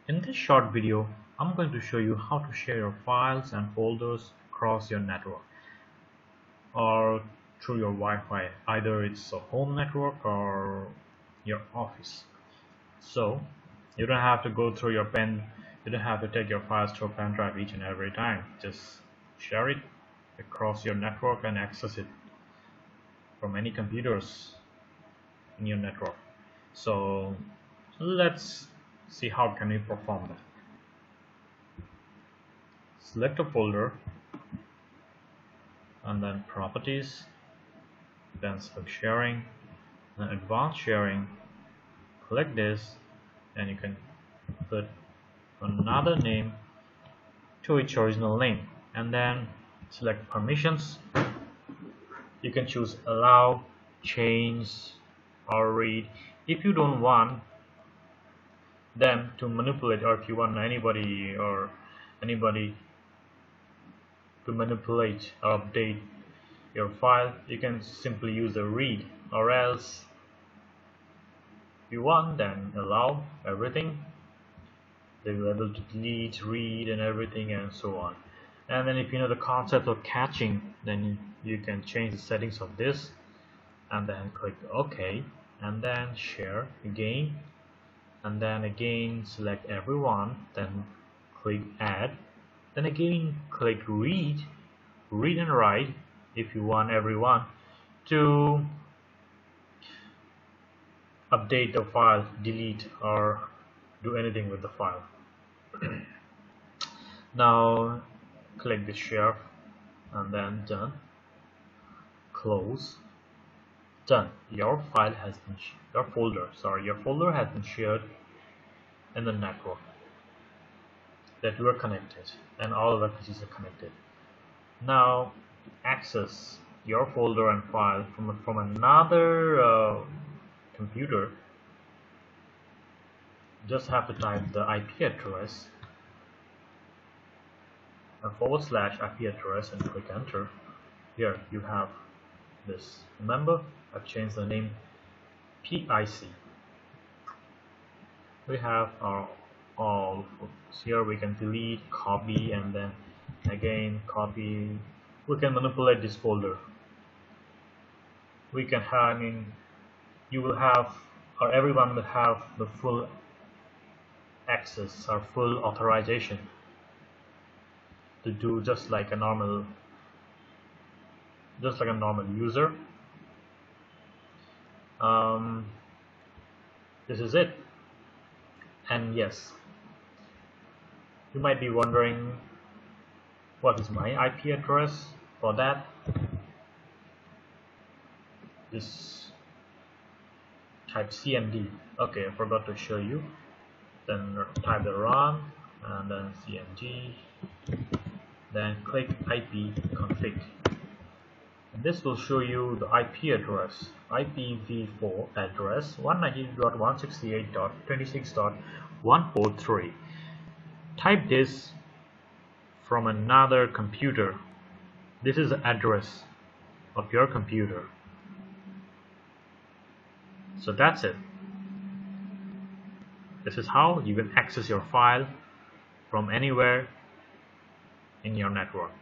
In this short video, I'm going to show you how to share your files and folders across your network or through your Wi-Fi. Either it's a home network or your office. So you don't have to go through you don't have to take your files to a pen drive each and every time. Just share it across your network and access it from any computers in your network. So let's see how can we perform that. Select a folder and then properties, then select sharing, then advanced sharing. Click this and you can put another name to its original name and then select permissions. You can choose allow, change, or read. If you don't want them to manipulate, or if you want anybody to manipulate or update your file, you can simply use the read, or else if you want, then allow everything. They will be able to delete, read, and everything, and so on. And then if you know the concept of caching, then you can change the settings of this and then click OK and then share again, and then again select everyone, then click add, then again click read and write if you want everyone to update the file, delete, or do anything with the file. Now click the share and then done, close, done. Your folder has been shared in the network that you are connected, and all the PCs are connected. Now access your folder and file from another computer. Just have to type the IP address and / IP address and click enter. Here you have this. Remember, I've changed the name PIC. We have our all. Here we can delete, copy, and then again copy. We can manipulate this folder. We can have, you will have, or everyone will have the full access or full authorization to do just like a normal user. This is it. And yes, you might be wondering what is my IP address. For that, just type cmd. Okay, I forgot to show you. Then type the run and then cmd, then click IP config. And this will show you the IP address, IPv4 address 192.168.26.143. Type this from another computer. This is the address of your computer. So that's it. This is how you can access your file from anywhere in your network.